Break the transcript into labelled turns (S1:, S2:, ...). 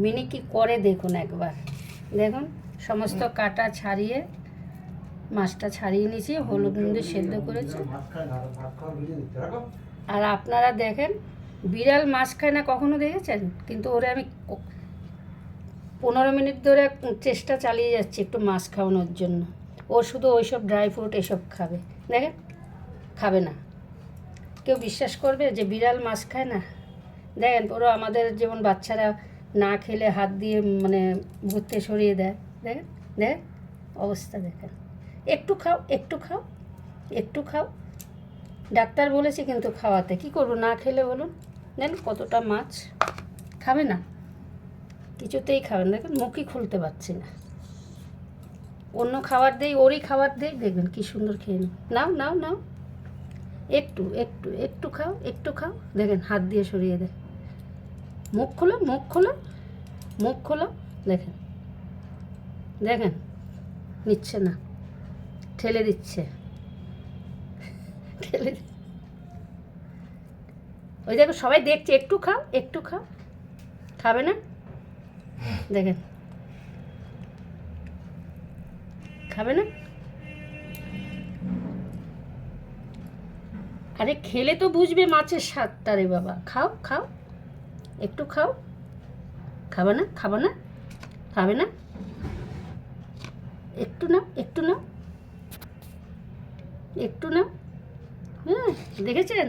S1: Mini কি করে দেখুন একবার, দেখুন সমস্ত কাটা ছাড়িয়ে মাছটা ছাড়িয়ে নিয়েছি, হলুদ নুন দিয়ে সেদ্ধ করেছি। আর আপনারা দেখেন, বিড়াল মাছ খায় না কখনো দেখেছেন? কিন্তু ওরে আমি 15 মিনিট ধরে চেষ্টা চালিয়ে যাচ্ছি একটু মাছ খাওয়ানোর জন্য। ও শুধু ওইসব ড্রাই ফ্রুট এসব খাবে, দেখেন খাবে না। কেউ বিশ্বাস করবে যে বিড়াল মাছ খায় না? দেখেন পুরো আমাদের যেমন বাচ্চারা না খেলে হাত দিয়ে মানে ভুতে সরিয়ে দেয়, দেখেন দেখেন অবস্থা দেখেন। একটু খাও, একটু খাও, একটু খাও, ডাক্তার বলেছে কিন্তু খাওয়াতে, কী করবো না খেলে বলুন? দেন কতটা মাছ খাবে না, কিছুতেই খাবেন। দেখুন মুখই খুলতে পারছি না, অন্য খাবার দেই, ওরই খাবার দেই, দেখবেন কী সুন্দর খেয়ে নাও নাও নাও, একটু একটু একটু খাও, একটু খাও, দেখেন হাত দিয়ে সরিয়ে দেয়। মুখ খোলো, মুখ খোলো, মুখ খোলো, দেখেন দেখেন নিচ্ছে না, ঠেলে দিচ্ছে, ঠেলে ওই দেখো সবাই দেখছে, একটু খাও, একটু খাও, খাবে না, দেখেন খাবে না। আরে খেলে তো বুঝবে মাছের স্বাদটা রে বাবা, খাও খাও, একটু খাও, খাবে না, খাবে না, খাবে না, একটু নাও, একটু নাও, একটু নাও। হ্যাঁ দেখেছেন?